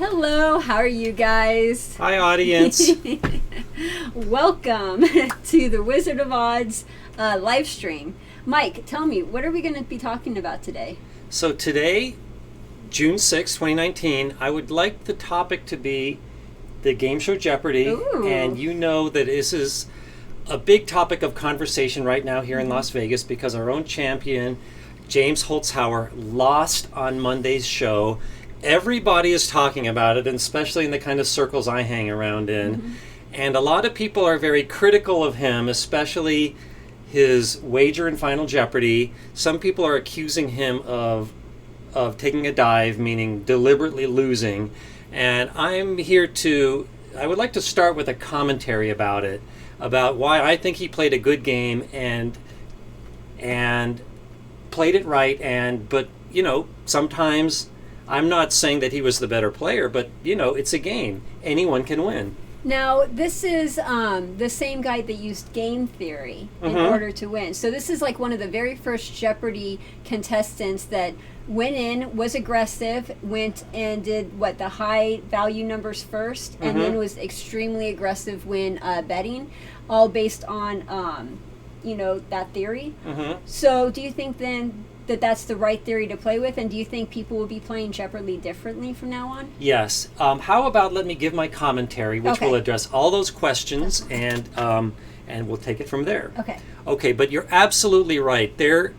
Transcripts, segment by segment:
Hello, how are you guys? Hi, audience. Welcome to the Wizard of Odds live stream. Mike, tell me, what are we going to be talking about today? So today, June 6, 2019, I would like the topic to be the game show Jeopardy. Ooh. And you know that this is a big topic of conversation right now here in Las Vegas because our own champion, James Holzhauer, lost on Monday's show. Everybody is talking about it, and especially in the kind of circles I hang around in. And a lot of people are very critical of him, especially his wager in Final Jeopardy. Some people are accusing him of taking a dive, meaning deliberately losing. And I would like to start with a commentary about it, about why I think he played a good game and played it right. But you know, sometimes I'm not saying that he was the better player, but you know, it's a game. Anyone can win. Now, this is the same guy that used game theory in order to win. So this is like one of the very first Jeopardy contestants that went in, was aggressive, went and did the high value numbers first, and then was extremely aggressive when betting, all based on that theory. So do you think then that that's the right theory to play with, and do you think people will be playing Jeopardy differently from now on? Yes. How about let me give my commentary, which will address all those questions, and we'll take it from there. Okay, but you're absolutely right. There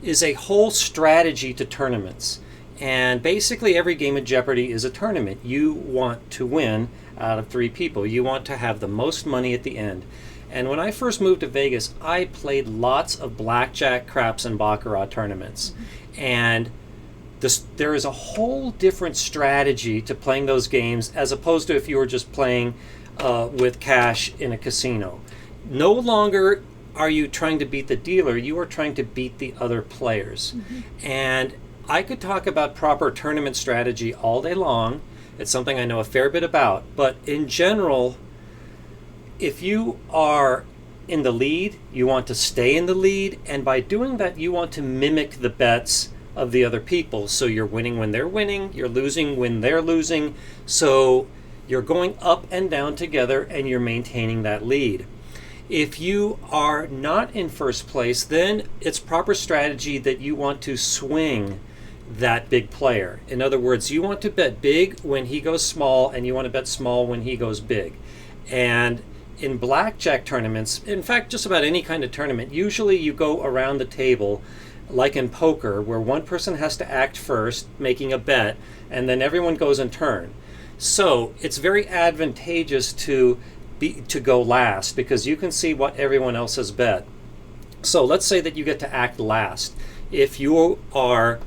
is a whole strategy to tournaments, and basically every game of Jeopardy is a tournament. You want to win out of three people. You want to have the most money at the end. And when I first moved to Vegas, I played lots of blackjack, craps, and baccarat tournaments. And there is a whole different strategy to playing those games as opposed to if you were just playing with cash in a casino. No longer are you trying to beat the dealer, you are trying to beat the other players. And I could talk about proper tournament strategy all day long. It's something I know a fair bit about. But in general, if you are in the lead, you want to stay in the lead, and by doing that, you want to mimic the bets of the other people. So you're winning when they're winning, you're losing when they're losing, so you're going up and down together, and you're maintaining that lead. If you are not in first place, then it's proper strategy that you want to swing that big player. In other words, you want to bet big when he goes small, and you want to bet small when he goes big. And in blackjack tournaments, in fact, just about any kind of tournament, usually you go around the table, like in poker, where one person has to act first, making a bet, and then everyone goes in turn. So it's very advantageous to go last because you can see what everyone else has bet. So let's say that you get to act last. If you are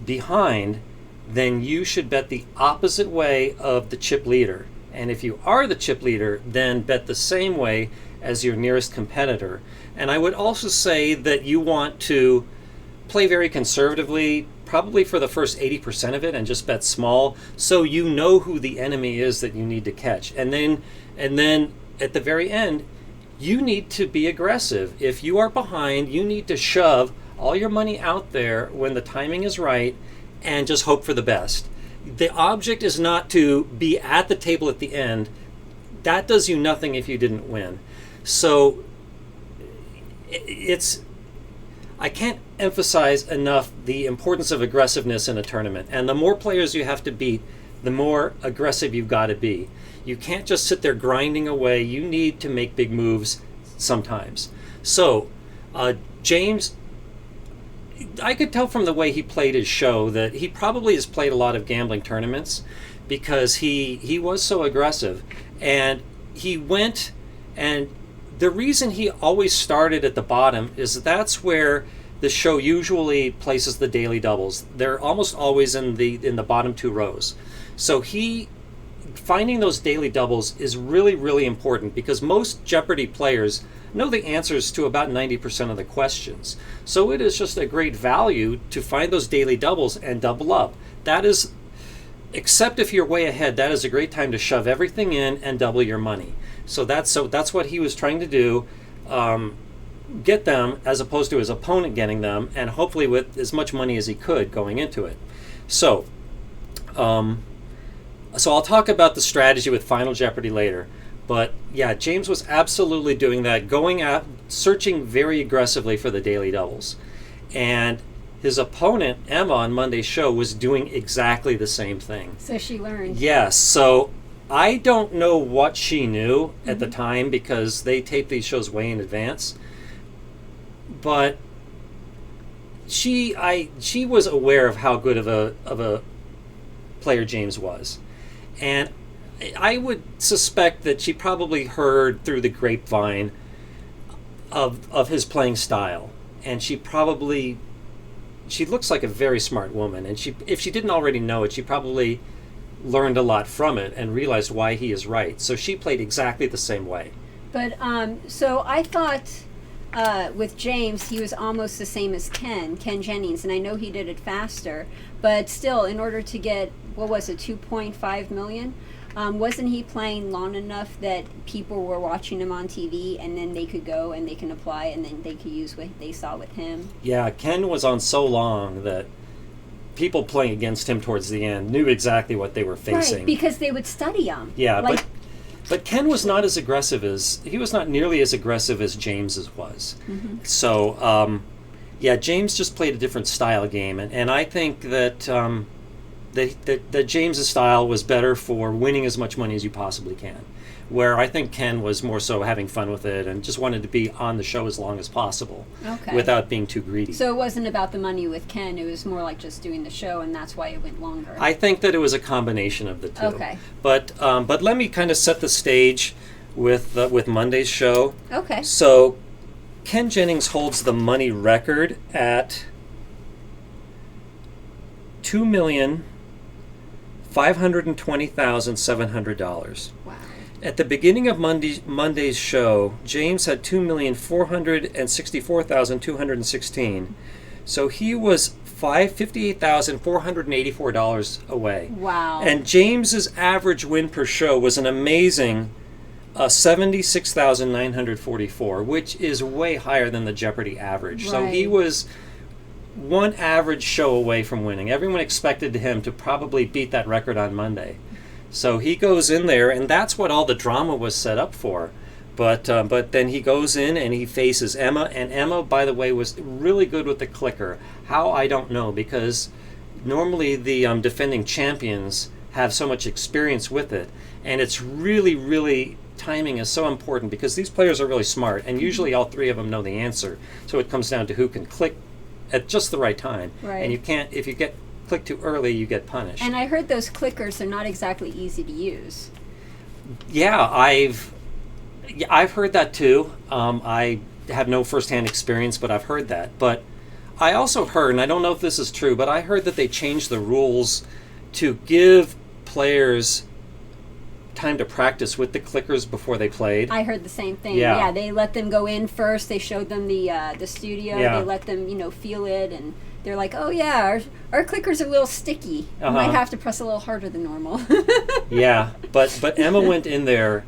behind, then you should bet the opposite way of the chip leader. And if you are the chip leader, then bet the same way as your nearest competitor. And I would also say that you want to play very conservatively, probably for the first 80% of it, and just bet small, so you know who the enemy is that you need to catch. And then at the very end, you need to be aggressive. If you are behind, you need to shove all your money out there when the timing is right and just hope for the best. The object is not to be at the table at the end. That does you nothing if you didn't win. So I can't emphasize enough the importance of aggressiveness in a tournament. And the more players you have to beat, the more aggressive you've got to be. You can't just sit there grinding away. You need to make big moves sometimes. So James, I could tell from the way he played his show that he probably has played a lot of gambling tournaments because he was so aggressive. And he went, and the reason he always started at the bottom is that's where the show usually places the daily doubles. They're almost always in the bottom two rows. So finding those daily doubles is really, really important because most Jeopardy players know the answers to about 90% of the questions. So it is just a great value to find those daily doubles and double up. That is, except if you're way ahead, that is a great time to shove everything in and double your money. So that's what he was trying to do, get them as opposed to his opponent getting them, and hopefully with as much money as he could going into it. So So I'll talk about the strategy with Final Jeopardy later. But yeah, James was absolutely doing that, going out, searching very aggressively for the daily doubles. And his opponent, Emma, on Monday's show was doing exactly the same thing. So she learned. Yes. So I don't know what she knew at the time because they tape these shows way in advance. But she was aware of how good of a player James was. And I would suspect that she probably heard through the grapevine of his playing style. And she looks like a very smart woman. And if she didn't already know it, she probably learned a lot from it and realized why he is right. So she played exactly the same way. But so I thought with James, he was almost the same as Ken Jennings. And I know he did it faster. But still, in order to get, what was it, 2.5 million? Wasn't he playing long enough that people were watching him on TV and then they could go and they can apply and then they could use what they saw with him? Yeah, Ken was on so long that people playing against him towards the end knew exactly what they were facing. Right, because they would study him. Yeah, but Ken was not as aggressive he was not nearly as aggressive as James's was. Mm-hmm. So, yeah, James just played a different style game. And I think that... that James's style was better for winning as much money as you possibly can, where I think Ken was more so having fun with it and just wanted to be on the show as long as possible without being too greedy. So it wasn't about the money with Ken, it was more like just doing the show, and that's why it went longer. I think that it was a combination of the two. Okay. But let me kind of set the stage with Monday's show. Okay. So Ken Jennings holds the money record at $2,520,700. Wow. At the beginning of Monday's show, James had $2,464,216. So he was $58,484 away. Wow. And James's average win per show was an amazing 76,944, which is way higher than the Jeopardy average. Right. So he was one average show away from winning. Everyone expected him to probably beat that record on Monday. So he goes in there, and that's what all the drama was set up for. But then he goes in and he faces Emma, and Emma, by the way, was really good with the clicker. How, I don't know, because normally the defending champions have so much experience with it, and it's really, really, timing is so important because these players are really smart, and usually all three of them know the answer. So it comes down to who can click at just the right time. Right. And you can't, if you get clicked too early, you get punished. And I heard those clickers are not exactly easy to use. Yeah, I've heard that too. I have no firsthand experience, but I've heard that. But I also heard, and I don't know if this is true, but I heard that they changed the rules to give players time to practice with the clickers before they played. I heard the same thing. Yeah, they let them go in first. They showed them the studio. Yeah. They let them, feel it, and they're like, "Oh yeah, our clickers are a little sticky. You might have to press a little harder than normal." Yeah, but Emma went in there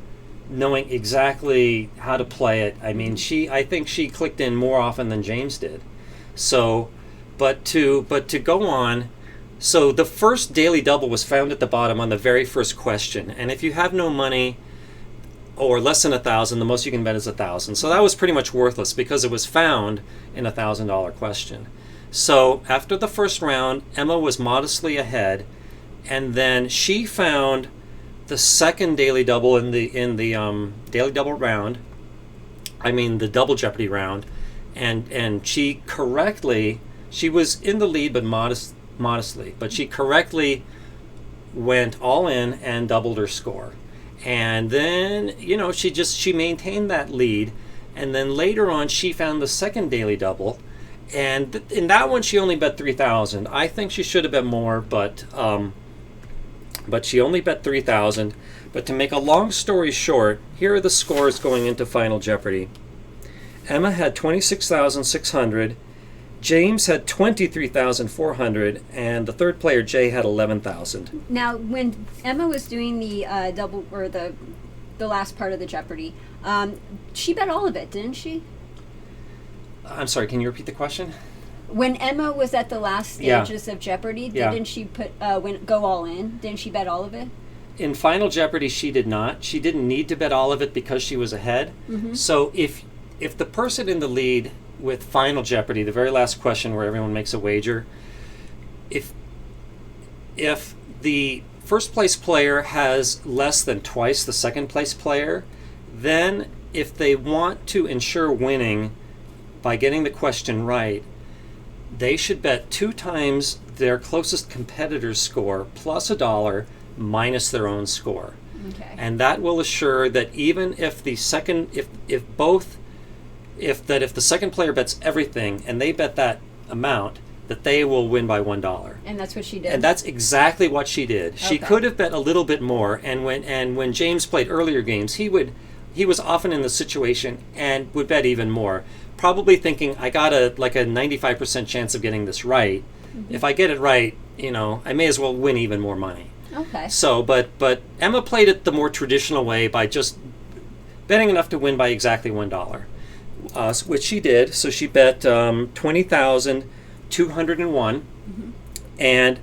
knowing exactly how to play it. I mean, I think she clicked in more often than James did. So, but to go on. So the first daily double was found at the bottom on the very first question. And if you have no money or less than 1,000, the most you can bet is 1,000. So that was pretty much worthless because it was found in a $1,000 question. So after the first round, Emma was modestly ahead, and then she found the second daily double in the daily double round. I mean the double Jeopardy round, and she was in the lead but modestly, but she correctly went all in and doubled her score. And then, she maintained that lead, and then later on she found the second daily double, and in that one she only bet 3,000. I think she should have bet more, but she only bet 3,000. But to make a long story short, here are the scores going into Final Jeopardy. Emma had 26,600. James had 23,400, and the third player, Jay, had 11,000. Now, when Emma was doing the double, or the last part of the Jeopardy, she bet all of it, didn't she? I'm sorry, can you repeat the question? When Emma was at the last stages of Jeopardy, didn't she go all in? Didn't she bet all of it? in Final Jeopardy, she did not. She didn't need to bet all of it because she was ahead. So if the person in the lead with Final Jeopardy, the very last question where everyone makes a wager, if the first place player has less than twice the second place player, then if they want to ensure winning by getting the question right, they should bet 2 times their closest competitor's score plus $1 minus their own score. Okay. And that will assure that even if the second, if the second player bets everything and they bet that amount, that they will win by $1. And that's what she did. And that's exactly what she did. She could have bet a little bit more. And when James played earlier games, he was often in the situation and would bet even more, probably thinking, I got a 95% chance of getting this right. If I get it right, I may as well win even more money. Okay. So, but Emma played it the more traditional way by just betting enough to win by exactly $1, which she did. So she bet 20,201, and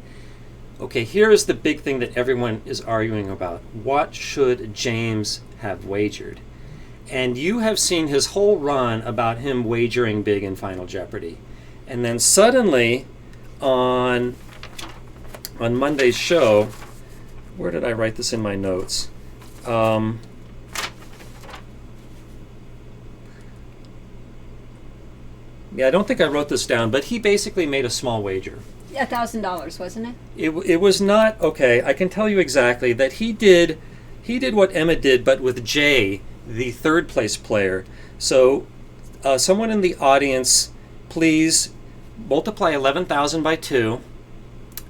okay, here is the big thing that everyone is arguing about: what should James have wagered? And you have seen his whole run about him wagering big in Final Jeopardy, and then suddenly on Monday's show. Where did I write this in my notes? Yeah, I don't think I wrote this down, but he basically made a small wager. $1,000, wasn't it? It was not, okay, I can tell you exactly that he did what Emma did, but with Jay, the third place player. So someone in the audience, please multiply 11,000 by 2,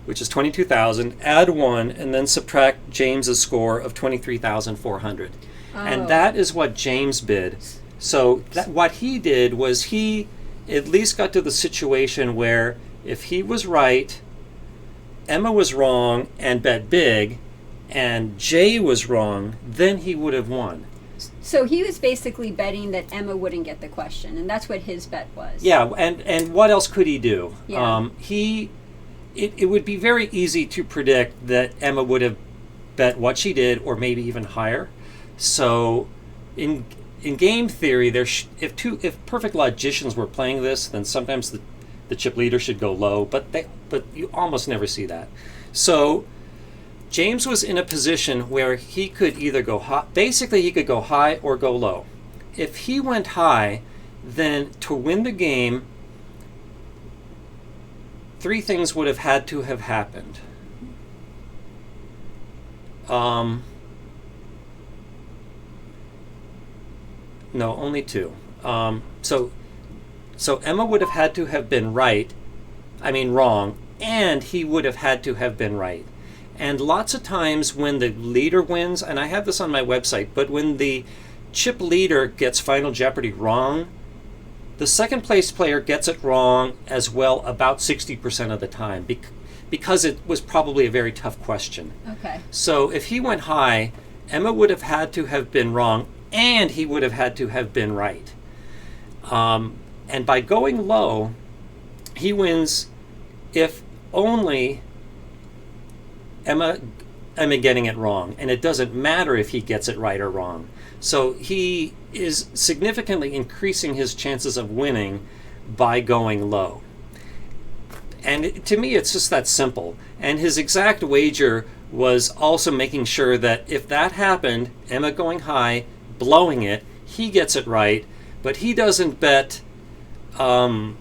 which is 22,000, add 1, and then subtract James's score of 23,400. And that is what James bid. So what he did was he at least got to the situation where if he was right, Emma was wrong and bet big, and Jay was wrong, then he would have won. So he was basically betting that Emma wouldn't get the question, and that's what his bet was. Yeah, and what else could he do? Yeah. It would be very easy to predict that Emma would have bet what she did, or maybe even higher. So, in game theory, if perfect logicians were playing this, then sometimes the chip leader should go low, but you almost never see that. So, James was in a position where he could either go high. Basically, he could go high or go low. If he went high, then to win the game, 3 things would have had to have happened. No, only 2. So Emma would have had to have been wrong, and he would have had to have been right. And lots of times when the leader wins, and I have this on my website, but when the chip leader gets Final Jeopardy wrong, the second place player gets it wrong as well about 60% of the time because it was probably a very tough question. Okay. So if he went high, Emma would have had to have been wrong and he would have had to have been right. And by going low, he wins if only Emma getting it wrong. And it doesn't matter if he gets it right or wrong. So he is significantly increasing his chances of winning by going low. And to me, it's just that simple. And his exact wager was also making sure that if that happened, Emma going high, blowing it, he gets it right, but he doesn't bet too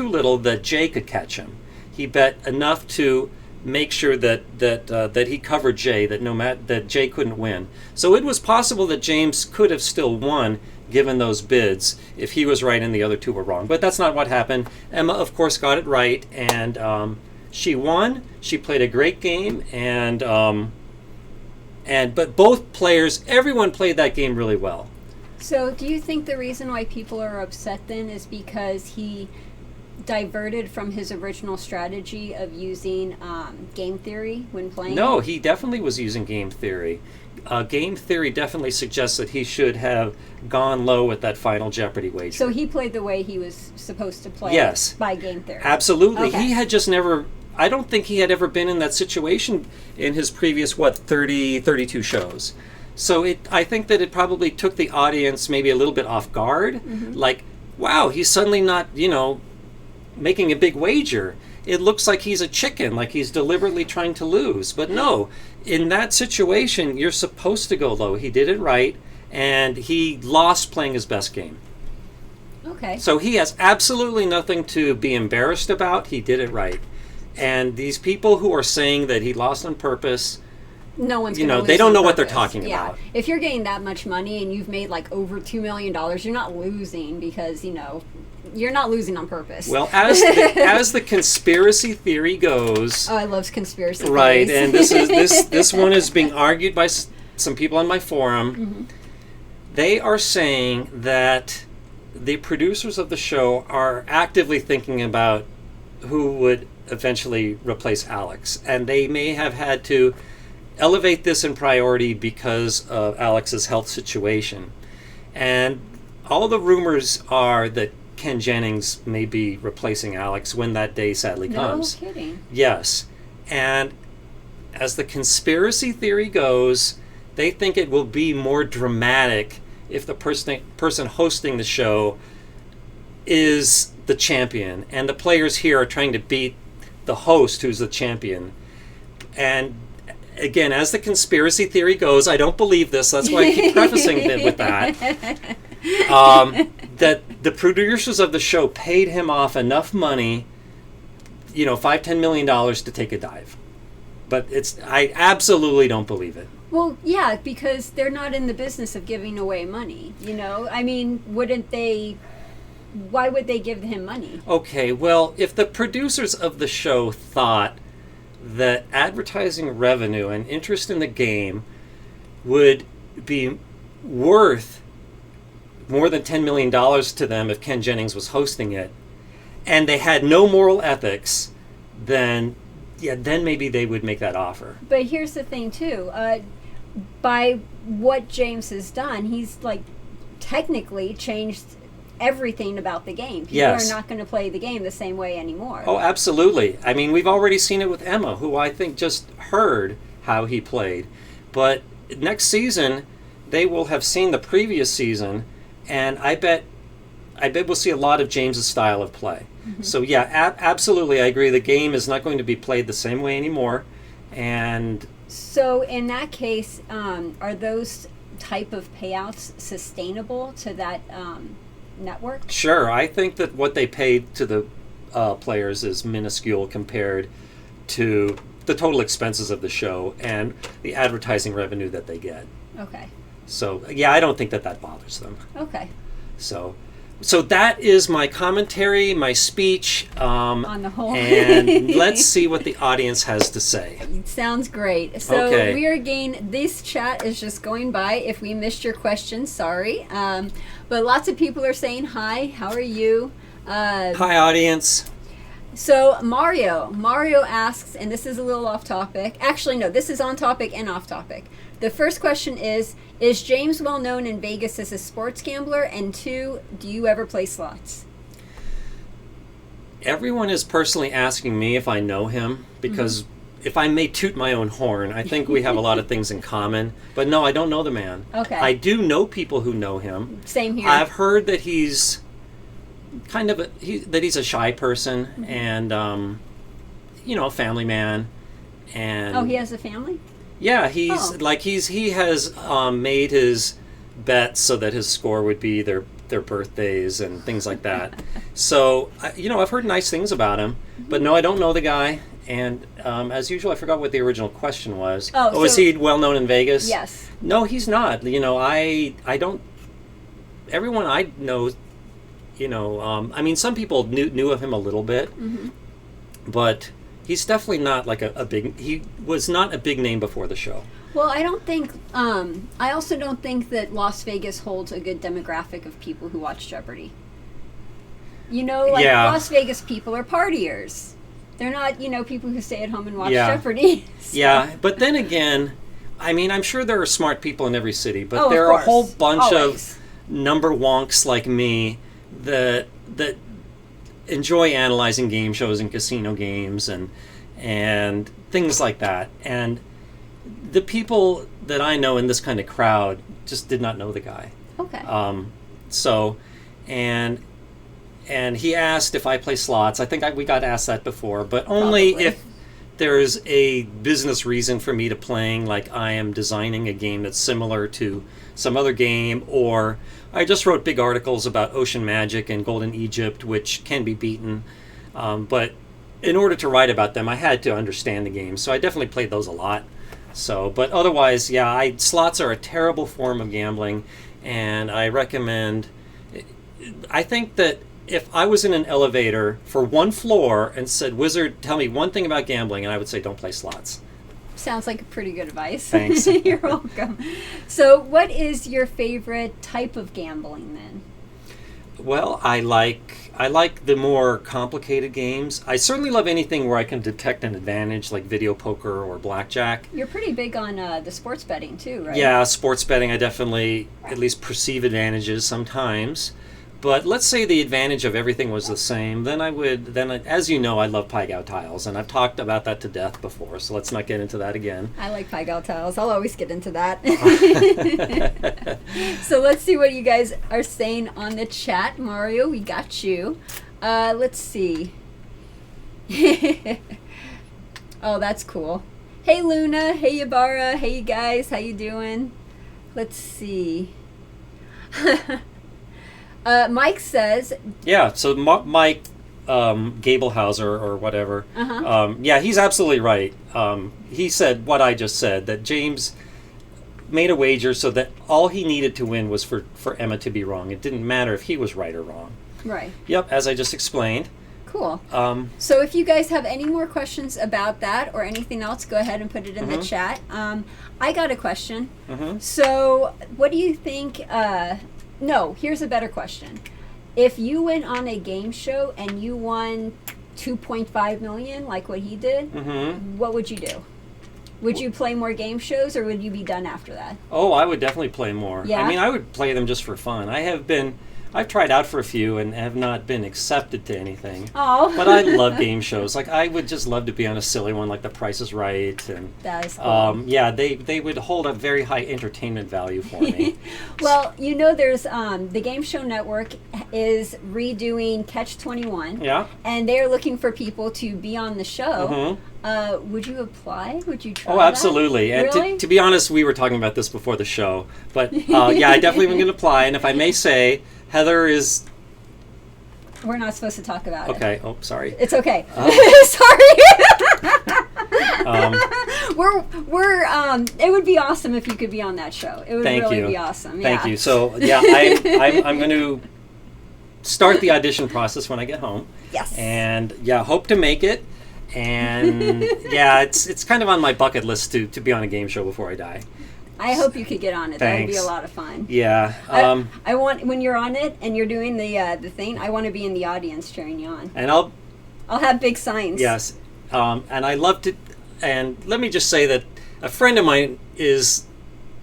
little that Jay could catch him. He bet enough to make sure that he covered Jay, that Jay couldn't win. So it was possible that James could have still won given those bids if he was right and the other 2 were wrong. But that's not what happened. Emma, of course, got it right, and she won. She played a great game, but both players, everyone played that game really well. So do you think the reason why people are upset then is because he diverted from his original strategy of using game theory when playing? No, he definitely was using game theory. Game theory definitely suggests that he should have gone low with that Final Jeopardy wager. So he played the way he was supposed to play. Yes. By game theory. Absolutely. Okay. He had just never I don't think he had ever been in that situation in his previous 32 shows. So I think that it probably took the audience maybe a little bit off guard. Like, wow, he's suddenly not, making a big wager. It looks like he's a chicken, like he's deliberately trying to lose. But no, in that situation, you're supposed to go low. He did it right, and he lost playing his best game. Okay. So he has absolutely nothing to be embarrassed about. He did it right. And these people who are saying that he lost on purpose, no one's they don't know what they're talking about. If you're getting that much money and you've made like over $2 million, you're not losing because, you're not losing on purpose. Well, as the conspiracy theory goes... Oh, I love conspiracy theories. Right, and this one is being argued by some people on my forum. They are saying that the producers of the show are actively thinking about who would eventually replace Alex. And they may have had to elevate this in priority because of Alex's health situation. And all the rumors are that Ken Jennings may be replacing Alex when that day sadly comes. No kidding. Yes. And as the conspiracy theory goes, they think it will be more dramatic if the person hosting the show is the champion. And the players here are trying to beat the host who's the champion. And again, as the conspiracy theory goes, I don't believe this. That's why I keep prefacing it with that. That the producers of the show paid him off enough money, $5-10 million to take a dive. But I absolutely don't believe it. Well, yeah, because they're not in the business of giving away money. I mean, wouldn't they? Why would they give him money? Okay, well, if the producers of the show thought that advertising revenue and interest in the game would be worth more than $10 million to them if Ken Jennings was hosting it, and they had no moral ethics, then maybe they would make that offer. But here's the thing, too. By what James has done, he's, technically changed everything about the game. People are not going to play the game the same way anymore. Oh, absolutely. I mean, we've already seen it with Emma, who I think just heard how he played. But next season, they will have seen the previous season, and I bet we'll see a lot of James's style of play. So yeah, absolutely, I agree. The game is not going to be played the same way anymore. And so in that case, are those type of payouts sustainable to that network? Sure. I think that what they paid to the players is minuscule compared to the total expenses of the show and the advertising revenue that they get. Okay. So, yeah, I don't think that bothers them. Okay. So that is my commentary, my speech. On the whole. And let's see what the audience has to say. Sounds great. So we are again, this chat is just going by. If we missed your question, sorry. But lots of people are saying hi. How are you? Hi, audience. So Mario asks, and this is a little off topic. Actually, no, this is on topic and off topic. The first question is James well known in Vegas as a sports gambler? And 2, do you ever play slots? Everyone is personally asking me if I know him, because if I may toot my own horn, I think we have a lot of things in common. But no, I don't know the man. Okay. I do know people who know him. Same here. I've heard that he's he's a shy person and a family man. And he has a family? Yeah, he has made his bets so that his score would be their birthdays and things like that. So, I've heard nice things about him, but no, I don't know the guy. And as usual, I forgot what the original question was. Is he well known in Vegas? Yes. No, he's not. I don't. Everyone I know, some people knew of him a little bit, but he's definitely not like he was not a big name before the show. Well, I don't think, I also don't think that Las Vegas holds a good demographic of people who watch Jeopardy. Las Vegas people are partiers. They're not, people who stay at home and watch Jeopardy. So. Yeah, but then again, I'm sure there are smart people in every city, but there are a whole bunch of number wonks like me that enjoy analyzing game shows and casino games, and and things like that. And the people that I know in this kind of crowd just did not know the guy. Okay. And he asked if I play slots. I think we got asked that before, but only Probably. if there's a business reason for me to playing, like I am designing a game that's similar to some other game, or I just wrote big articles about ocean magic and Golden Egypt, which can be beaten. But in order to write about them, I had to understand the game, so I definitely played those a lot. So, but otherwise, yeah, slots are a terrible form of gambling, and I recommend. I think that if I was in an elevator for one floor and said, "Wizard, tell me one thing about gambling," and I would say, "Don't play slots." Sounds like pretty good advice. Thanks. You're welcome. So, what is your favorite type of gambling then? Well, I like the more complicated games. I certainly love anything where I can detect an advantage, like video poker or blackjack. You're pretty big on the sports betting too, right? Yeah, sports betting, I definitely at least perceive advantages sometimes. But let's say the advantage of everything was the same, then as you know, I love Pai Gow tiles, and I've talked about that to death before, so let's not get into that again. I like Pai Gow tiles. I'll always get into that. So let's see what you guys are saying on the chat. Mario, we got you. Let's see. Oh, that's cool. Hey, Luna. Hey, Yabara. Hey, you guys. How you doing? Let's see. Mike says... Yeah, so Mike Gablehauser or whatever, yeah, he's absolutely right. He said what I just said, that James made a wager so that all he needed to win was for Emma to be wrong. It didn't matter if he was right or wrong. Right. Yep, as I just explained. Cool. So if you guys have any more questions about that or anything else, go ahead and put it in the chat. I got a question. So what do you think... No, here's a better question. If you went on a game show and you won $2.5 million, like what he did, what would you do? Would you play more game shows, or would you be done after that? Oh, I would definitely play more. Yeah? I mean, I would play them just for fun. I've tried out for a few and have not been accepted to anything. Oh. But I love game shows. Like, I would just love to be on a silly one like The Price is Right. And that is cool. Yeah, they would hold a very high entertainment value for me. Well, you know, there's the Game Show Network is redoing Catch 21. Yeah. And they're looking for people to be on the show. Would you apply? Would you try? Oh, absolutely. That? Really? And to be honest, we were talking about this before the show. But yeah, I definitely am going to apply. And if I may say, Heather is... We're not supposed to talk about it. Okay. Oh, sorry. It's okay. Sorry. It would be awesome if you could be on that show. It would really be awesome. Thank yeah. you. So, yeah, I'm going to start the audition process when I get home. Yes. And, yeah, hope to make it. And, yeah, it's kind of on my bucket list to be on a game show before I die. I hope you could get on it. Thanks. That would be a lot of fun. Yeah. I want, when you're on it and you're doing the thing, I want to be in the audience cheering you on. And I'll have big signs. Yes. And I love to, and let me just say that a friend of mine is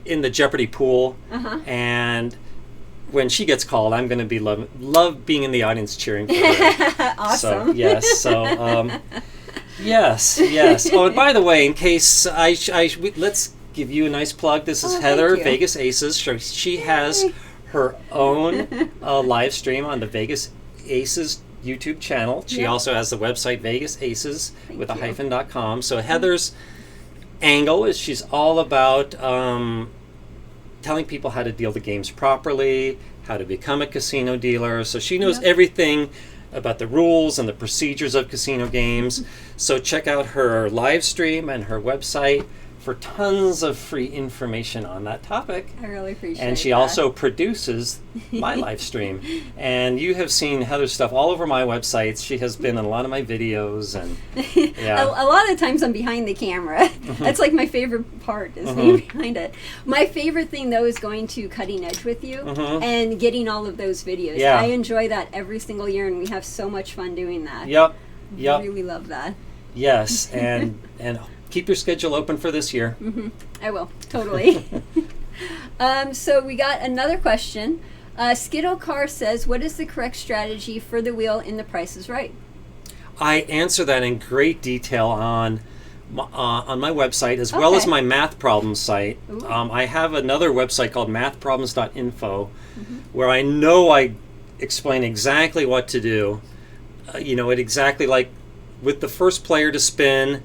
in the Jeopardy pool, and when she gets called, I'm going to be love being in the audience cheering for her. Awesome. So, yes. So, yes. Oh, and by the way, in case let's give you a nice plug. This is Heather, Vegas Aces. She has her own live stream on the Vegas Aces YouTube channel. She also has the website Vegas Aces with a hyphen.com. So Heather's angle is she's all about telling people how to deal the games properly, how to become a casino dealer. So she knows everything about the rules and the procedures of casino games. So check out her live stream and her website for tons of free information on that topic. I really appreciate it. And she also produces my live stream. And you have seen Heather's stuff all over my websites. She has been in a lot of my videos. And a lot of times I'm behind the camera. That's like my favorite part, is being behind it. My favorite thing, though, is going to Cutting Edge with you and getting all of those videos. Yeah. I enjoy that every single year, and we have so much fun doing that. Yep. I really love that. Yes, and keep your schedule open for this year. I will, totally. So we got another question. Skittle Car says, what is the correct strategy for the wheel in The Price is Right? I answer that in great detail on my website, as well as my math problems site. I have another website called mathproblems.info, where I explain exactly what to do. It exactly, like with the first player to spin,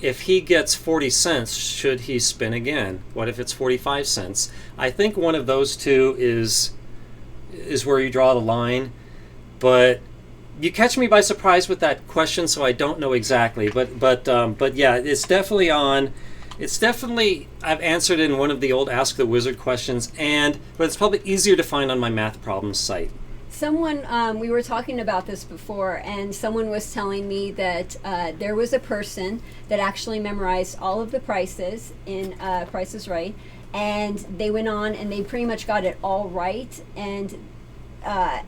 if he gets 40 cents, should he spin again? What if it's 45 cents? I think one of those two is where you draw the line, but you catch me by surprise with that question, so I don't know exactly. But yeah, it's definitely on. It's definitely, I've answered it in one of the old Ask the Wizard questions, but it's probably easier to find on my math problems site. Someone, we were talking about this before, and someone was telling me that there was a person that actually memorized all of the prices in Price is Right, and they went on and they pretty much got it all right, and I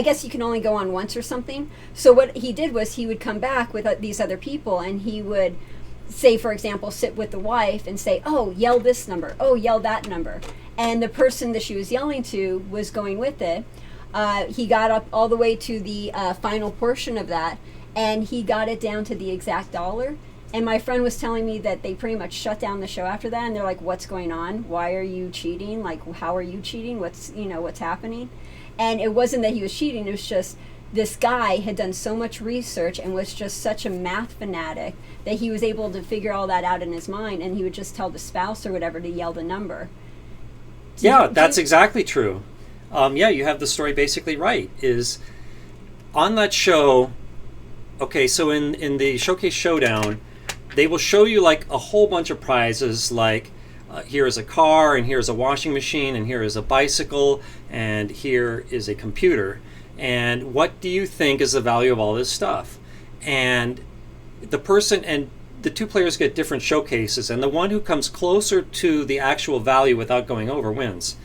guess you can only go on once or something. So what he did was he would come back with these other people, and he would say, for example, sit with the wife and say, oh, yell this number, oh, yell that number. And the person that she was yelling to was going with it. He got up all the way to the final portion of that, and he got it down to the exact dollar. And my friend was telling me that they pretty much shut down the show after that, and they're like, what's going on? Why are you cheating? Like, how are you cheating? What's happening? And it wasn't that he was cheating, it was just this guy had done so much research and was just such a math fanatic that he was able to figure all that out in his mind, and he would just tell the spouse or whatever to yell the number. That's exactly true. You have the story basically right. Is on that show, okay, so in the Showcase Showdown, they will show you like a whole bunch of prizes, like here is a car, and here's a washing machine, and here is a bicycle, and here is a computer. And what do you think is the value of all this stuff? And the two players get different showcases, and the one who comes closer to the actual value without going over wins.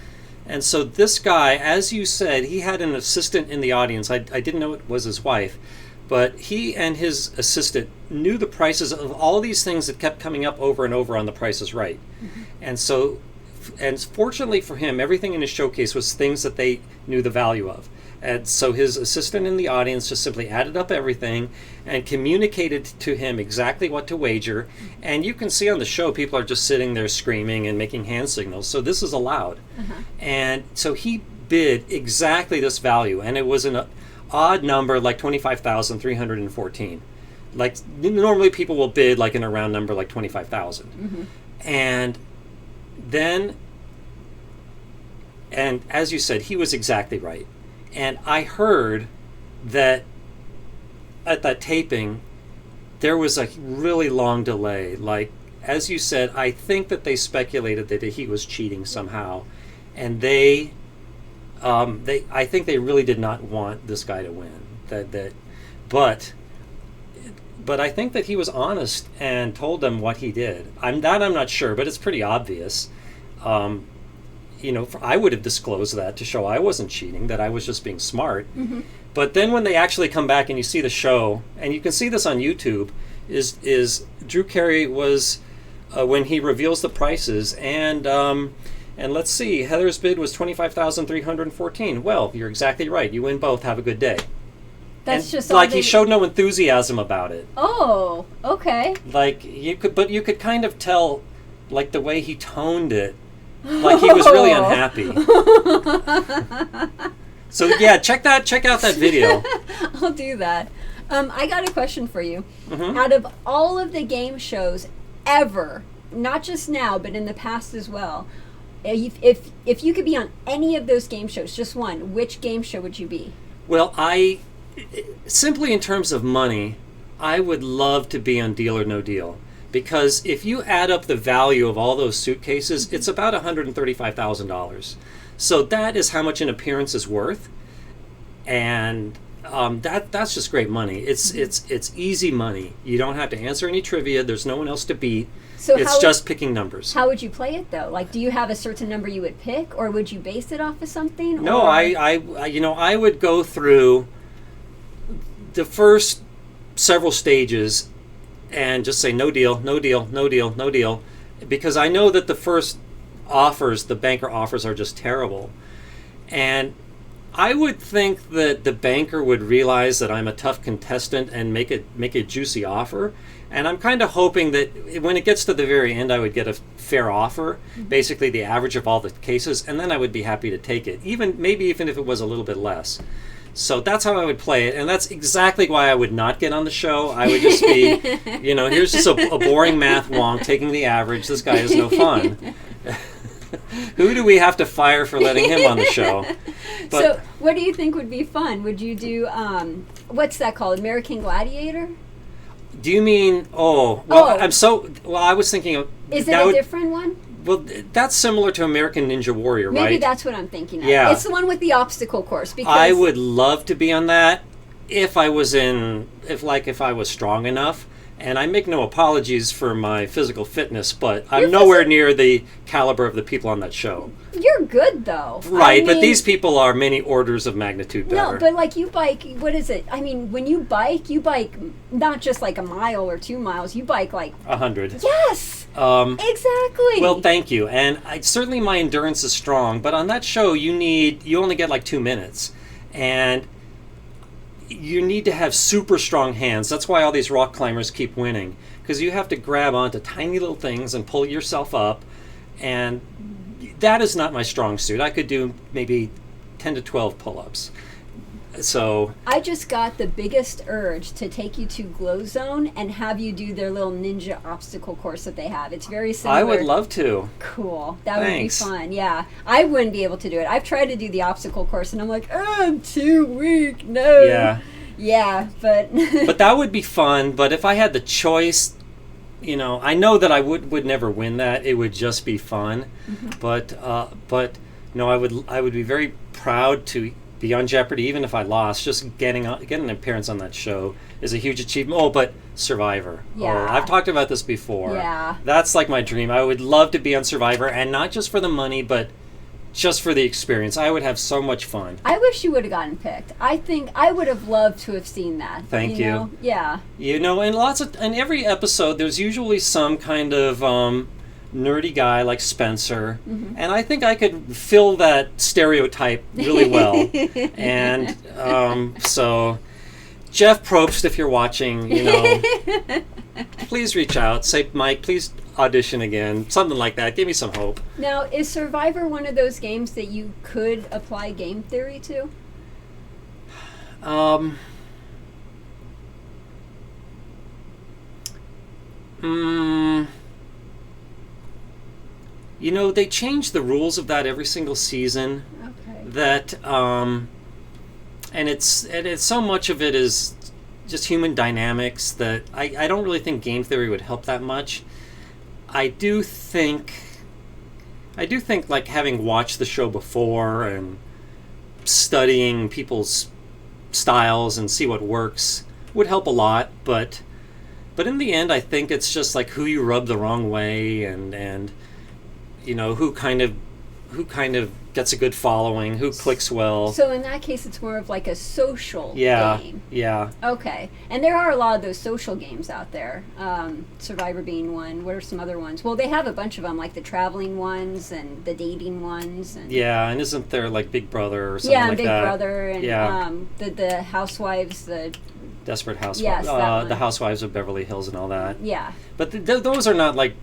And so this guy, as you said, he had an assistant in the audience. I didn't know it was his wife, but he and his assistant knew the prices of all these things that kept coming up over and over on The Price is Right. And so, and fortunately for him, everything in his showcase was things that they knew the value of. And so his assistant in the audience just simply added up everything and communicated to him exactly what to wager. And you can see on the show, people are just sitting there screaming and making hand signals. So this is allowed. And so he bid exactly this value. And it was an odd number, like 25,314. Like normally people will bid like in a round number like 25,000. And then, and as you said, he was exactly right. And I heard that at that taping, there was a really long delay. Like, as you said, I think that they speculated that he was cheating somehow. And I think they really did not want this guy to win. But I think that he was honest and told them what he did. I'm not sure, but it's pretty obvious. I would have disclosed that to show I wasn't cheating, that I was just being smart. But then when they actually come back and you see the show, and you can see this on YouTube, is Drew Carey was when he reveals the prices, and let's see, Heather's bid was 25,314. Well, you're exactly right. You win both. Have a good day. That's just like he showed no enthusiasm about it. Oh, okay. Like you could kind of tell, like the way he toned it. Like he was really unhappy. So yeah, check out that video. I'll do that. I got a question for you. Out of all of the game shows ever, not just now, but in the past as well, if you could be on any of those game shows, just one, which game show would you be? Well, simply in terms of money, I would love to be on Deal or No Deal. Because if you add up the value of all those suitcases, it's about $135,000. So that is how much an appearance is worth, and that's just great money. It's easy money. You don't have to answer any trivia. There's no one else to beat. So it's just picking numbers. How would you play it though? Like, do you have a certain number you would pick, or would you base it off of something? No, I would go through the first several stages and just say no deal, no deal, no deal, no deal, because I know that the first offers, the banker offers, are just terrible. And I would think that the banker would realize that I'm a tough contestant and make a juicy offer. And I'm kind of hoping that when it gets to the very end, I would get a fair offer, basically the average of all the cases, and then I would be happy to take it, maybe even if it was a little bit less. So that's how I would play it, and that's exactly why I would not get on the show. I would just be, here's just a boring math wonk taking the average. This guy is no fun. Who do we have to fire for letting him on the show? But, so what do you think would be fun? Would you do, what's that called, American Gladiator? Do you mean, I was thinking of... Is it a different one? Well, that's similar to American Ninja Warrior, right? Maybe that's what I'm thinking of. Yeah. It's the one with the obstacle course. Because I would love to be on that if I was strong enough. And I make no apologies for my physical fitness, but I'm nowhere near the caliber of the people on that show. You're good, though. Right, but these people are many orders of magnitude better. No, but like you bike, what is it? I mean, when you bike not just like a mile or 2 miles. You bike like 100. Yes. Exactly. Well, thank you. And certainly my endurance is strong, but on that show you only get like 2 minutes, and you need to have super strong hands. That's why all these rock climbers keep winning, because you have to grab onto tiny little things and pull yourself up, and that is not my strong suit. I could do maybe 10 to 12 pull-ups. So I just got the biggest urge to take you to Glow Zone and have you do their little ninja obstacle course that they have. It's very similar. I would love to. Cool. That Thanks. would be fun. Yeah. I wouldn't be able to do it. I've tried to do the obstacle course and I'm like, I'm too weak. No. Yeah. Yeah, but but that would be fun. But if I had the choice, I know that I would never win that. It would just be fun. Mm-hmm. But no, I would be very proud to be on Jeopardy, even if I lost. Just getting an appearance on that show is a huge achievement. Oh, but Survivor. Yeah. Oh, I've talked about this before. Yeah. That's like my dream. I would love to be on Survivor, and not just for the money, but just for the experience. I would have so much fun. I wish you would have gotten picked. I think I would have loved to have seen that. Thank you. Yeah. In every episode, there's usually some kind of nerdy guy like Spencer, mm-hmm. and I think I could fill that stereotype really well. And so, Jeff Probst, if you're watching, please reach out. Say, Mike, please audition again. Something like that. Give me some hope. Now, is Survivor one of those games that you could apply game theory to? They change the rules of that every single season. Okay. That and it's so much of it is just human dynamics that I don't really think game theory would help that much. I do think like having watched the show before and studying people's styles and see what works would help a lot, but in the end I think it's just like who you rub the wrong way and who kind of gets a good following, who clicks well. So in that case, it's more of like a social game. Yeah. Okay. And there are a lot of those social games out there. Survivor being one. What are some other ones? Well, they have a bunch of them, like the traveling ones and the dating ones. And and isn't there like Big Brother or something like that? Yeah, Big Brother and the Housewives, the Desperate Housewives. Yes, the Housewives of Beverly Hills and all that. Yeah. But those are not like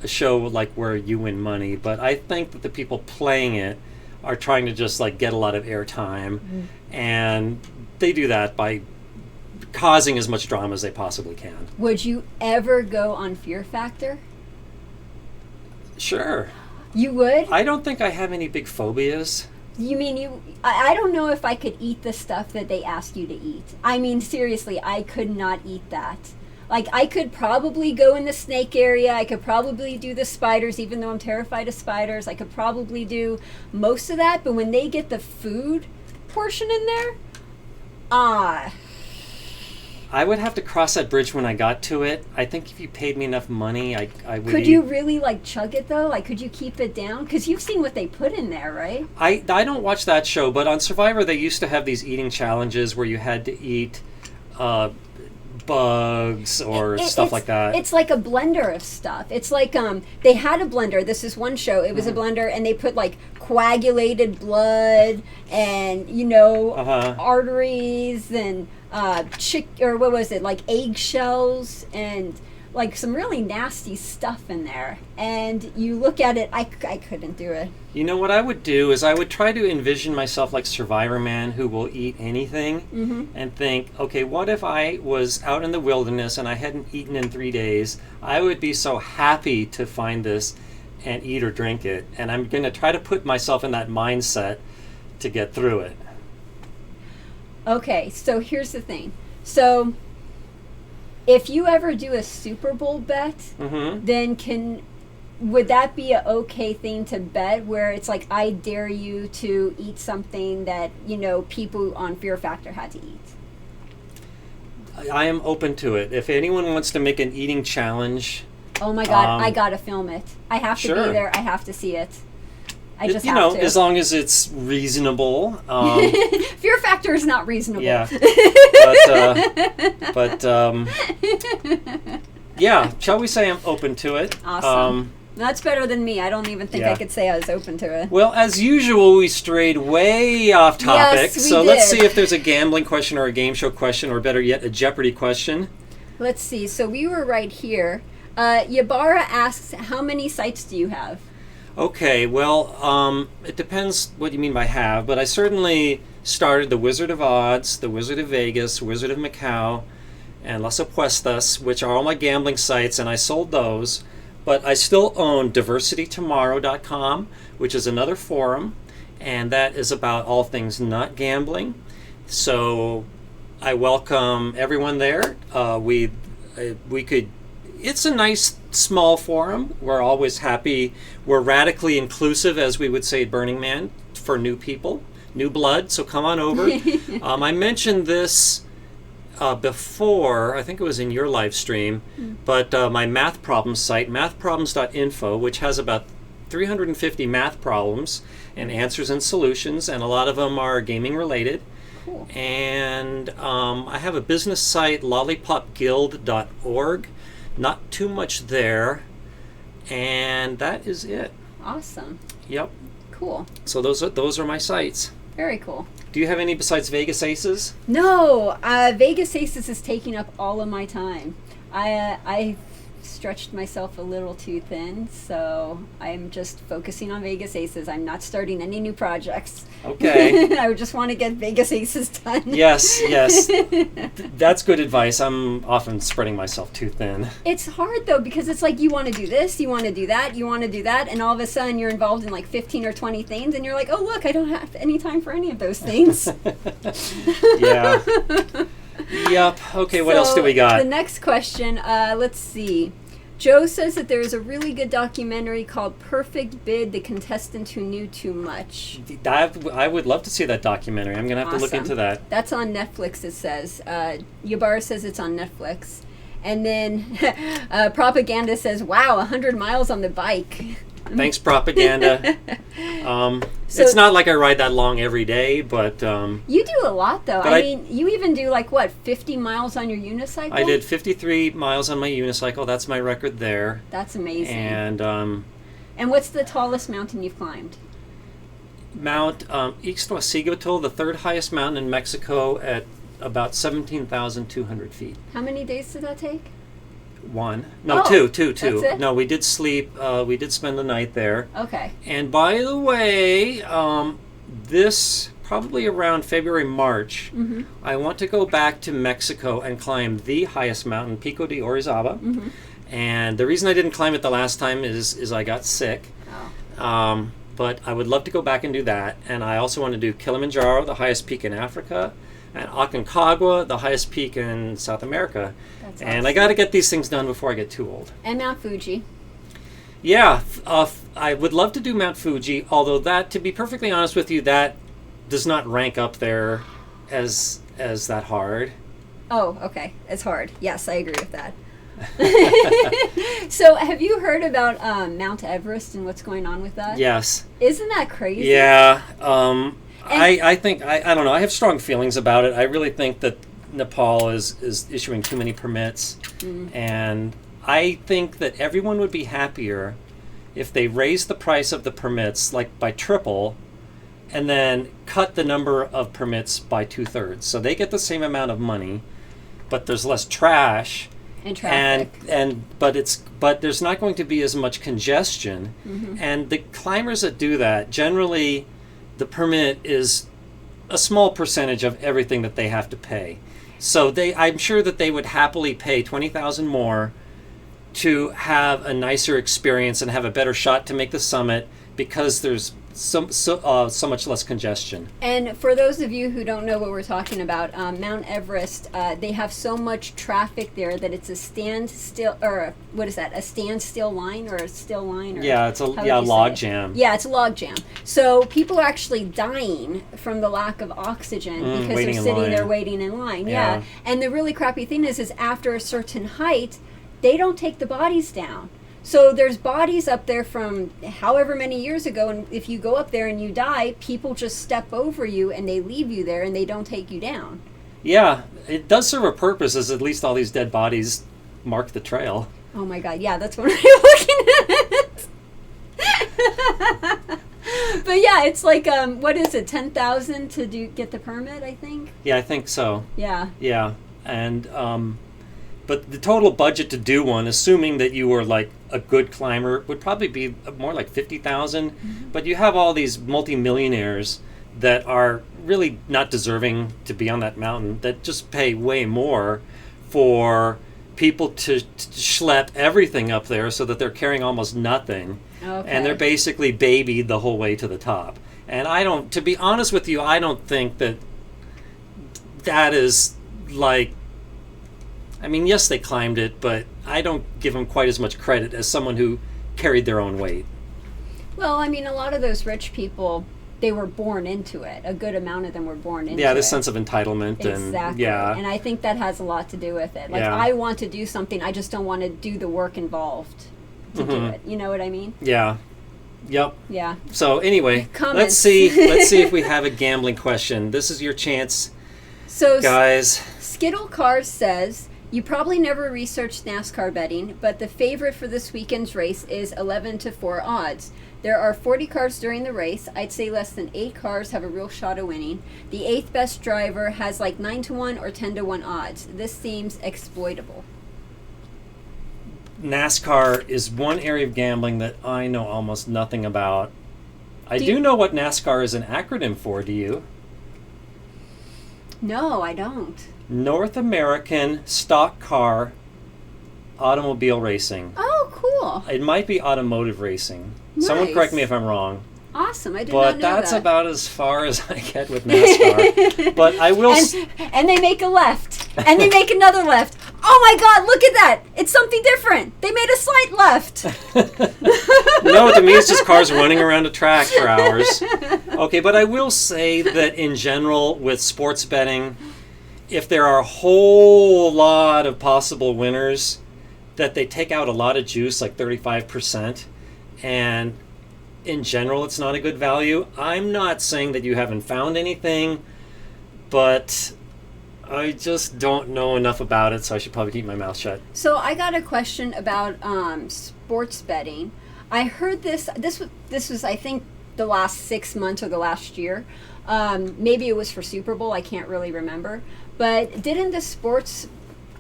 a show like where you win money, but I think that the people playing it are trying to just like get a lot of airtime, mm-hmm. and they do that by causing as much drama as they possibly can. Would you ever go on Fear Factor? Sure. You would? I don't think I have any big phobias. You mean I don't know if I could eat the stuff that they ask you to eat. I mean, seriously, I could not eat that. Like, I could probably go in the snake area. I could probably do the spiders, even though I'm terrified of spiders. I could probably do most of that. But when they get the food portion in there, I would have to cross that bridge when I got to it. I think if you paid me enough money, I would. Could you really, like, chug it, though? Like, could you keep it down? Because you've seen what they put in there, right? I don't watch that show, but on Survivor, they used to have these eating challenges where you had to eat bugs or stuff like that. It's like a blender of stuff. It's like they had a blender. This is one show. It was a blender, and they put like coagulated blood and arteries and like eggshells and like some really nasty stuff in there. And you look at it, I couldn't do it. You know what I would do is I would try to envision myself like Survivor Man who will eat anything and think, okay, what if I was out in the wilderness and I hadn't eaten in 3 days? I would be so happy to find this and eat or drink it. And I'm going to try to put myself in that mindset to get through it. Okay, so here's the thing. So if you ever do a Super Bowl bet, then would that be an okay thing to bet where it's like, I dare you to eat something that, people on Fear Factor had to eat? I am open to it. If anyone wants to make an eating challenge. Oh my God, I gotta film it. I have to be there. I have to see it. I just have to. As long as it's reasonable. Fear Factor is not reasonable. Yeah. But yeah, shall we say I'm open to it? Awesome. That's better than me. I don't even think I could say I was open to it. Well, as usual, we strayed way off topic. Yes, so did. Let's see if there's a gambling question or a game show question, or better yet, a Jeopardy question. Let's see. So we were right here. Yabara asks, how many sites do you have? Okay, well, it depends what you mean by have, but I certainly started the Wizard of Odds, the Wizard of Vegas, Wizard of Macau, and Las Apuestas, which are all my gambling sites, and I sold those. But I still own diversitytomorrow.com, which is another forum, and that is about all things not gambling. So I welcome everyone there. It's a nice small forum. We're always happy. We're radically inclusive, as we would say at Burning Man, for new people, new blood. So come on over. I mentioned this before, I think it was in your live stream, but my math problems site, mathproblems.info, which has about 350 math problems and answers and solutions, and a lot of them are gaming related. Cool. And I have a business site, lollipopguild.org. Not too much there, and that is it. Awesome. Yep. Cool. So those are my sites. Very cool. Do you have any besides Vegas Aces? No, Vegas Aces is taking up all of my time. I stretched myself a little too thin, so I'm just focusing on Vegas Aces. I'm not starting any new projects. Okay. I just want to get Vegas Aces done. Yes. That's good advice. I'm often spreading myself too thin. It's hard, though, because it's like you want to do this, you want to do that, you want to do that, and all of a sudden you're involved in like 15 or 20 things, and you're like, oh, look, I don't have any time for any of those things. Yeah. Yep. Okay, what else do we got? The next question, let's see. Joe says that there's a really good documentary called Perfect Bid, The Contestant Who Knew Too Much. I would love to see that documentary. I'm going to have to look into that. That's on Netflix, it says. Yabar says it's on Netflix. And then Propaganda says, wow, 100 miles on the bike. Thanks, Propaganda. It's not like I ride that long every day, but... you do a lot, though. I mean, you even do, 50 miles on your unicycle? I did 53 miles on my unicycle. That's my record there. That's amazing. And what's the tallest mountain you've climbed? Mount Ixtlahuacíhuatl, the third highest mountain in Mexico, at about 17,200 feet. How many days did that take? Two. That's it? No, we did sleep. We did spend the night there. Okay. And by the way, this probably around February, March, I want to go back to Mexico and climb the highest mountain, Pico de Orizaba. And the reason I didn't climb it the last time is I got sick. Oh. But I would love to go back and do that. And I also want to do Kilimanjaro, the highest peak in Africa, and Aconcagua, the highest peak in South America. That's and awesome. I got to get these things done before I get too old. And Mount Fuji. Yeah, I would love to do Mount Fuji, although that, to be perfectly honest with you, that does not rank up there as that hard. Oh, okay. It's hard. Yes, I agree with that. So, have you heard about Mount Everest and what's going on with that? Yes. Isn't that crazy? Yeah. I think, I don't know, I have strong feelings about it. I really think that Nepal is issuing too many permits. And I think that everyone would be happier if they raise the price of the permits like by triple, and then cut the number of permits by 2/3. So they get the same amount of money, but there's less trash and traffic. But there's not going to be as much congestion. Mm-hmm. And the climbers that do that, generally the permit is a small percentage of everything that they have to pay. So I'm sure that they would happily pay $20,000 more to have a nicer experience and have a better shot to make the summit, because there's so much less congestion. And for those of you who don't know what we're talking about, Mount Everest, they have so much traffic there that it's a standstill, or what is that? A standstill line or a still line? Or yeah, it's a log jam. Yeah, it's a log jam. So people are actually dying from the lack of oxygen because they're sitting there waiting in line. Yeah. And the really crappy thing is after a certain height, they don't take the bodies down. So there's bodies up there from however many years ago, and if you go up there and you die, people just step over you and they leave you there and they don't take you down. Yeah, it does serve a purpose, as at least all these dead bodies mark the trail. Oh my God, yeah, that's what I'm looking at. But yeah, it's like, what is it, 10,000 to get the permit, I think? Yeah, I think so. Yeah. Yeah, and but the total budget to do one, assuming that you were like a good climber, would probably be more like 50,000. Mm-hmm. But you have all these multimillionaires that are really not deserving to be on that mountain, that just pay way more for people to schlep everything up there, so that they're carrying almost nothing. Okay. And they're basically babied the whole way to the top. And to be honest with you, I don't think that is like, I mean, yes, they climbed it, but I don't give them quite as much credit as someone who carried their own weight. Well, I mean, a lot of those rich people, they were born into it. A good amount of them were born into it. Yeah, this sense of entitlement. Exactly. And I think that has a lot to do with it. Like, I want to do something, I just don't want to do the work involved to do it. You know what I mean? Yeah. Yep. Yeah. So anyway, Comments. let's see if we have a gambling question. This is your chance, guys. Skittle Cars says, you probably never researched NASCAR betting, but the favorite for this weekend's race is 11-4 odds. There are 40 cars during the race. I'd say less than 8 cars have a real shot of winning. The 8th best driver has like 9-1 or 10-1 odds. This seems exploitable. NASCAR is one area of gambling that I know almost nothing about. I do know what NASCAR is an acronym for. Do you? No, I don't. North American Stock Car Automobile Racing. Oh, cool. It might be automotive racing. Nice. Someone correct me if I'm wrong. Awesome. I did not know that. But that's about as far as I get with NASCAR. But I will... And they make a left. And they make another left. Oh my God, look at that. It's something different. They made a slight left. No, to me it's just cars running around a track for hours. Okay, but I will say that in general with sports betting, if there are a whole lot of possible winners, that they take out a lot of juice, like 35%, and in general it's not a good value. I'm not saying that you haven't found anything, but I just don't know enough about it, so I should probably keep my mouth shut. So I got a question about sports betting. I heard this was I think the last 6 months or the last year. Maybe it was for Super Bowl, I can't really remember. But didn't the sports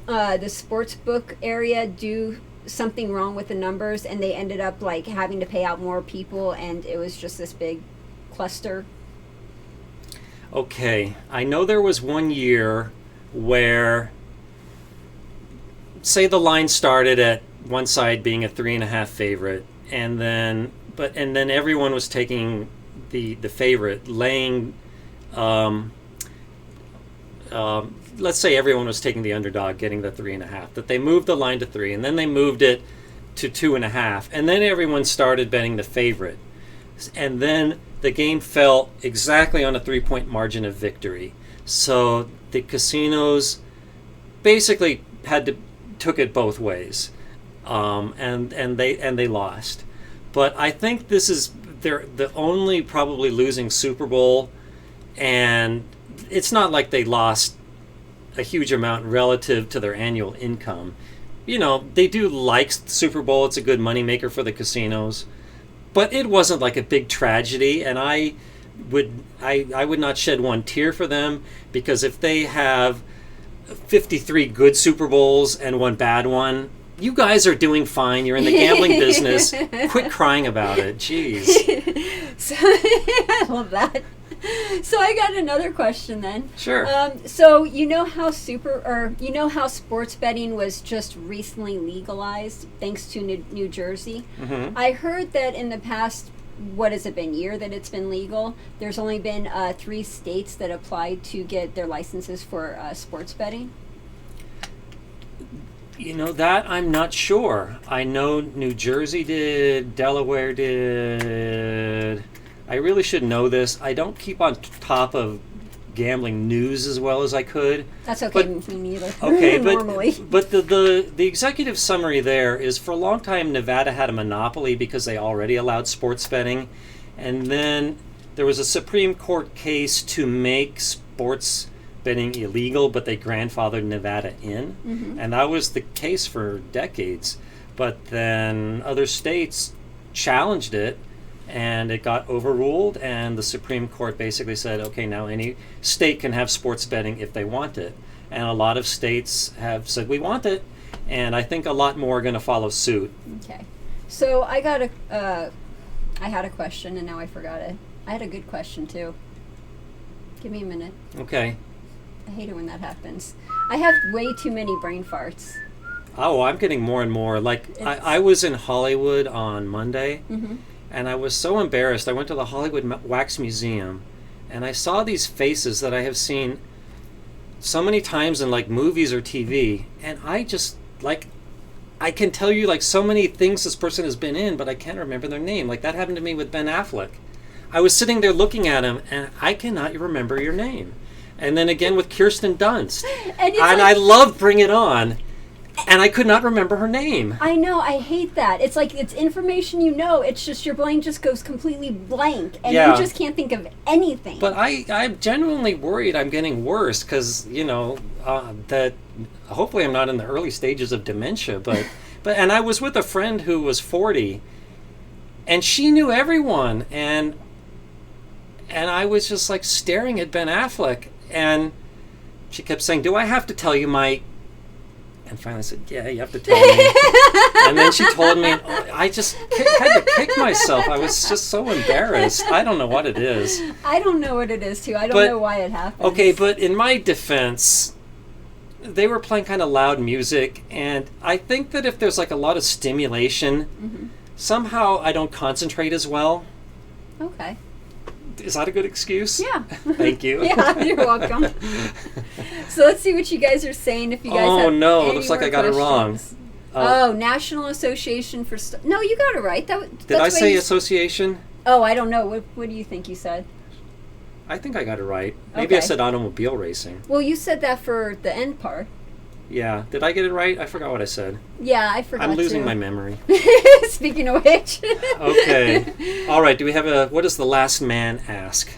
book area do something wrong with the numbers, and they ended up like having to pay out more people, and it was just this big cluster? Okay, I know there was one year where, say the line started at one side being a 3.5 favorite, and then everyone was taking the favorite, laying. Let's say everyone was taking the underdog, getting the 3.5. That they moved the line to 3, and then they moved it to 2.5, and then everyone started betting the favorite, and then the game fell exactly on a 3-point margin of victory. So the casinos basically took it both ways, and they lost. But I think they're the only probably losing Super Bowl, and it's not like they lost a huge amount relative to their annual income. You know, they do like Super Bowl. It's a good moneymaker for the casinos. But it wasn't like a big tragedy, and I would not shed one tear for them, because if they have 53 good Super Bowls and one bad one, you guys are doing fine. You're in the gambling business. Quit crying about it. Jeez. So, I love that. So I got another question then. Sure. So you know how sports betting was just recently legalized thanks to New Jersey? Mm-hmm. I heard that in the past, what has it been, year that it's been legal, there's only been 3 states that applied to get their licenses for sports betting. You know, that I'm not sure. I know New Jersey did, Delaware did. I really should know this. I don't keep on top of gambling news as well as I could. That's okay, me neither. Okay, normally. But the executive summary there is, for a long time Nevada had a monopoly because they already allowed sports betting, and then there was a Supreme Court case to make sports betting illegal, but they grandfathered Nevada in, and that was the case for decades. But then other states challenged it, and it got overruled, and the Supreme Court basically said, okay, now any state can have sports betting if they want it. And a lot of states have said, we want it, and I think a lot more are going to follow suit. Okay. So I had a question, and now I forgot it. I had a good question, too. Give me a minute. Okay. I hate it when that happens. I have way too many brain farts. Oh, I'm getting more and more. Like, I was in Hollywood on Monday, and I was so embarrassed. I went to the Hollywood Wax Museum, and I saw these faces that I have seen so many times in, like, movies or TV, and I just, like, I can tell you, like, so many things this person has been in, but I can't remember their name. Like, that happened to me with Ben Affleck. I was sitting there looking at him, and I cannot remember your name. And then again with Kirsten Dunst. And I loved Bring It On, and I could not remember her name. I know, I hate that. It's like, it's information you know, it's just your brain just goes completely blank, and you just can't think of anything. But I'm genuinely worried I'm getting worse, because, you know, that hopefully I'm not in the early stages of dementia, but and I was with a friend who was 40, and she knew everyone, and I was just like staring at Ben Affleck, and she kept saying, do I have to tell you, Mike? And finally I said, yeah, you have to tell me. And then she told me, I just had to kick myself. I was just so embarrassed. I don't know what it is. I don't know what it is, too. I don't know why it happens. Okay, but in my defense, they were playing kind of loud music, and I think that if there's like a lot of stimulation, somehow I don't concentrate as well. Okay. Is that a good excuse? Yeah. Thank you. Yeah, you're welcome. So let's see what you guys are saying. If you guys have any looks like more I got questions. it wrong. National Association for... No, you got it right. Did I say association? Oh, I don't know. What do you think you said? I think I got it right. Maybe I said automobile racing. Well, you said that for the end part. Yeah. Did I get it right? I forgot what I said. Yeah, I forgot I'm losing my memory. Speaking of which. Okay. All right. Do we have what does the last man ask?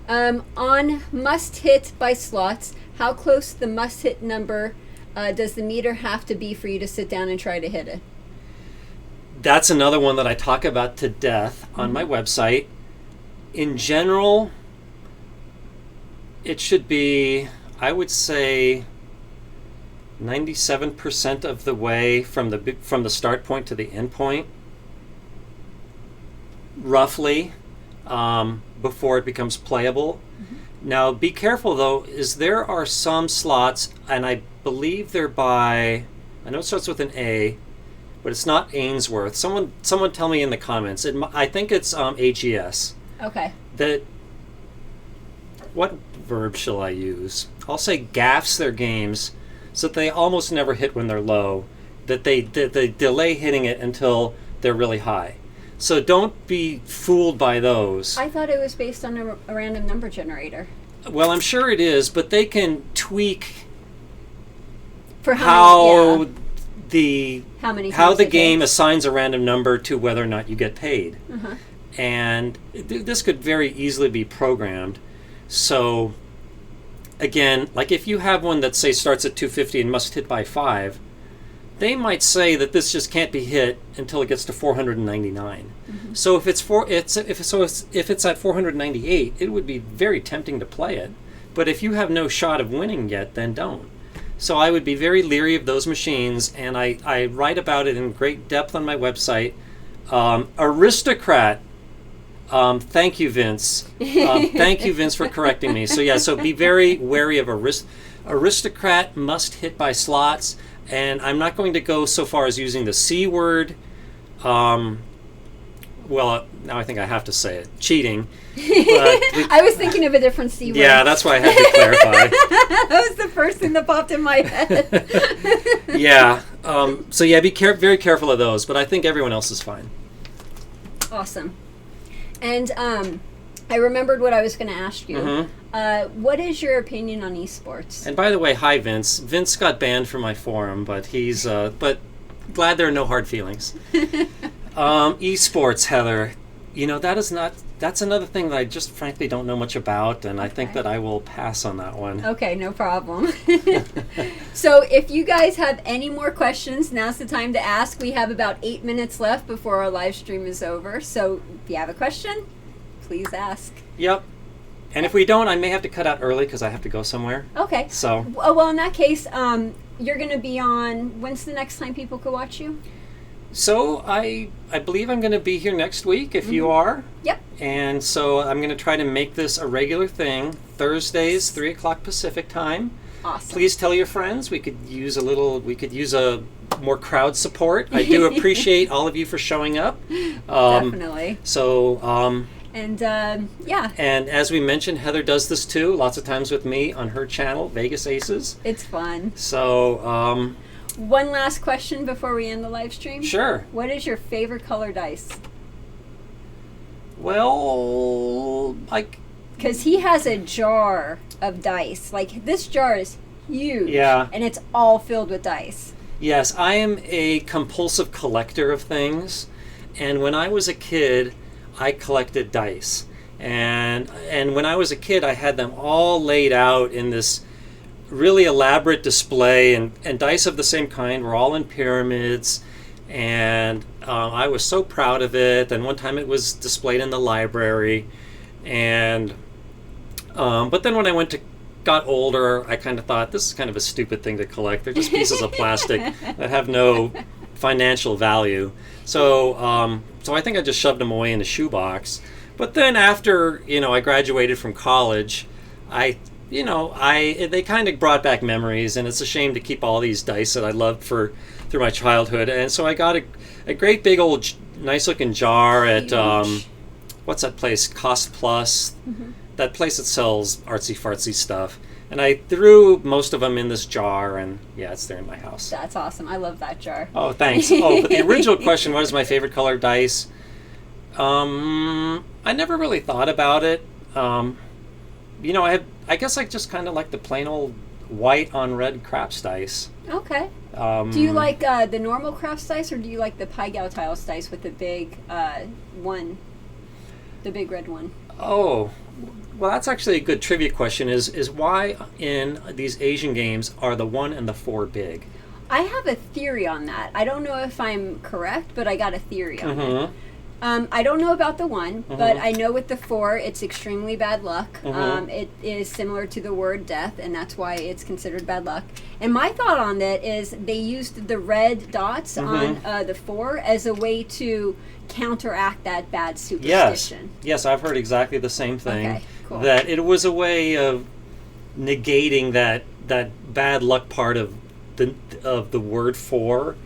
On must hit by slots, how close to the must hit number does the meter have to be for you to sit down and try to hit it? That's another one that I talk about to death on my website. In general, it should be, I would say, 97% of the way from the start point to the end point, roughly, before it becomes playable. Now, be careful though, is there are some slots, and I believe they're by, I know it starts with an A, but it's not Ainsworth. Someone tell me in the comments. I think it's AGS. Okay. What verb shall I use? I'll say gaffs their games, so that they almost never hit when they're low, that they delay hitting it until they're really high. So don't be fooled by those. I thought it was based on a random number generator. Well, I'm sure it is, but they can tweak for how the game hits. assigns a random number to whether or not you get paid. And this could very easily be programmed. So again, like if you have one that say starts at 250 and must hit by 5, they might say that this just can't be hit until it gets to 499. Mm-hmm. So if it's at 498, it would be very tempting to play it. But if you have no shot of winning yet, then don't. So I would be very leery of those machines, and I write about it in great depth on my website. Aristocrat. Thank you, Vince. Thank you, Vince, for correcting me. So be very wary of Aristocrat must hit by slots, and I'm not going to go so far as using the C word. Well, now I think I have to say it. Cheating. I was thinking of a different C word. Yeah, that's why I had to clarify. That was the first thing that popped in my head. Yeah. So be very careful of those, but I think everyone else is fine. Awesome. And I remembered what I was going to ask you. Mm-hmm. What is your opinion on esports? And by the way, hi, Vince. Vince got banned from my forum, but he's but glad there are no hard feelings. Esports, Heather. That's another thing that I just frankly don't know much about, and I think that I will pass on that one. Okay, no problem. So if you guys have any more questions, now's the time to ask. We have about 8 minutes left before our live stream is over. So if you have a question, please ask. Yep. And if we don't, I may have to cut out early because I have to go somewhere. Okay. So. Well, in that case, you're going to be on, when's the next time people could watch you? So I believe I'm going to be here next week if you are. Yep. And so I'm going to try to make this a regular thing. Thursdays, 3 o'clock Pacific time. Awesome. Please tell your friends. We could use a more crowd support. I do appreciate all of you for showing up. Definitely. So. Yeah. And as we mentioned, Heather does this too, lots of times with me on her channel, Vegas Aces. It's fun. So. One last question before we end the live stream. Sure. What is your favorite color dice? Well, because he has a jar of dice. Like, this jar is huge. Yeah. And it's all filled with dice. Yes, I am a compulsive collector of things. And when I was a kid, I collected dice. And when I was a kid, I had them all laid out in this really elaborate display, and dice of the same kind were all in pyramids, and I was so proud of it. And one time it was displayed in the library, and but then when I got older, I kind of thought, this is kind of a stupid thing to collect. They're just pieces of plastic that have no financial value. So I think I just shoved them away in a shoebox. But then after I graduated from college, they kind of brought back memories, and it's a shame to keep all these dice that I loved through my childhood. And so I got a great big old nice looking jar at what's that place? Cost Plus. Mm-hmm. That place that sells artsy fartsy stuff. And I threw most of them in this jar, and it's there in my house. That's awesome. I love that jar. Oh, thanks. But the original question, what is my favorite color dice? I never really thought about it. I guess I just kind of like the plain old white on red craps dice. Okay. Do you like the normal craps dice, or do you like the Pai-Gow tiles dice with the big one, the big red one? Oh, well, that's actually a good trivia question. Is why in these Asian games are the 1 and the 4 big? I have a theory on that. I don't know if I'm correct, but I got a theory on it. I don't know about the 1, but I know with the 4, it's extremely bad luck. It is similar to the word death, and that's why it's considered bad luck. And my thought on that is they used the red dots on the 4 as a way to counteract that bad superstition. Yes, I've heard exactly the same thing. Okay, cool. That it was a way of negating that bad luck part of the word 4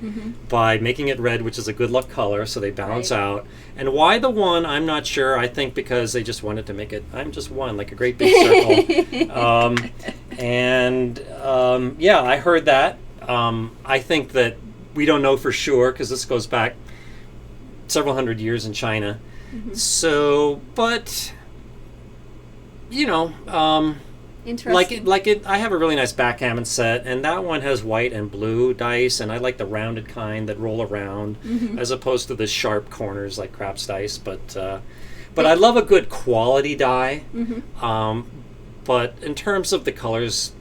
by making it red, which is a good luck color, so they balance out. And why the 1, I'm not sure. I think because they just wanted to make it, I'm just 1, like a great big circle. I heard that. I think that we don't know for sure, because this goes back several hundred years in China. So, but interesting. I have a really nice backgammon set, and that one has white and blue dice, and I like the rounded kind that roll around, as opposed to the sharp corners like craps dice. But I love a good quality die. But in terms of the colors,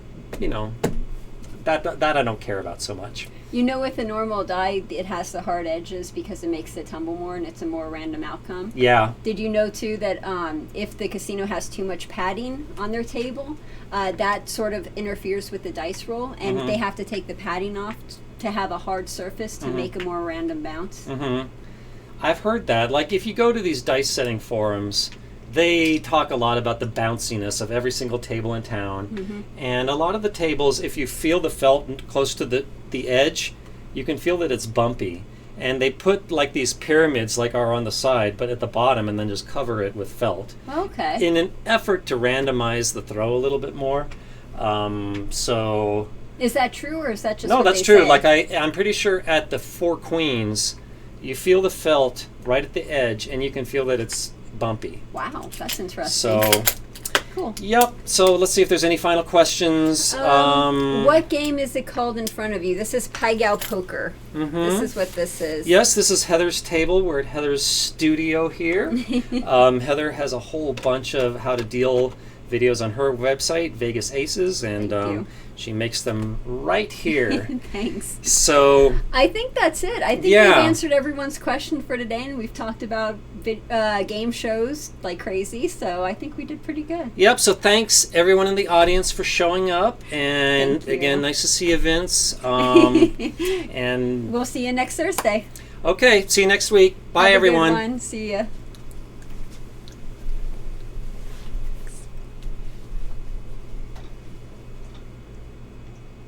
that I don't care about so much. You know, with a normal die, it has the hard edges because it makes it tumble more and it's a more random outcome. Yeah. Did you know, too, that if the casino has too much padding on their table, that sort of interferes with the dice roll, and they have to take the padding off to have a hard surface to make a more random bounce? I've heard that. Like, if you go to these dice setting forums, they talk a lot about the bounciness of every single table in town. And a lot of the tables, if you feel the felt close to the edge, you can feel that it's bumpy. And they put like these pyramids like are on the side, but at the bottom, and then just cover it with felt. Okay. In an effort to randomize the throw a little bit more. So... Is that true, or is that just No, what that's they true. say? Like I'm pretty sure at the Four Queens, you feel the felt right at the edge, and you can feel that it's bumpy. Wow, that's interesting. So, cool. Yep. So let's see if there's any final questions. What game is it called in front of you? This is Pai Gow Poker. This is what this is. Yes, this is Heather's table. We're at Heather's studio here. Heather has a whole bunch of how to deal videos on her website, Vegas Aces, and she makes them right here. Thanks. So I think that's it. I think we've answered everyone's question for today, and we've talked about game shows like crazy, so I think we did pretty good. Yep, so thanks everyone in the audience for showing up, and again, nice to see you, Vince. And we'll see you next Thursday. Okay, see you next week. Bye, everyone. See ya.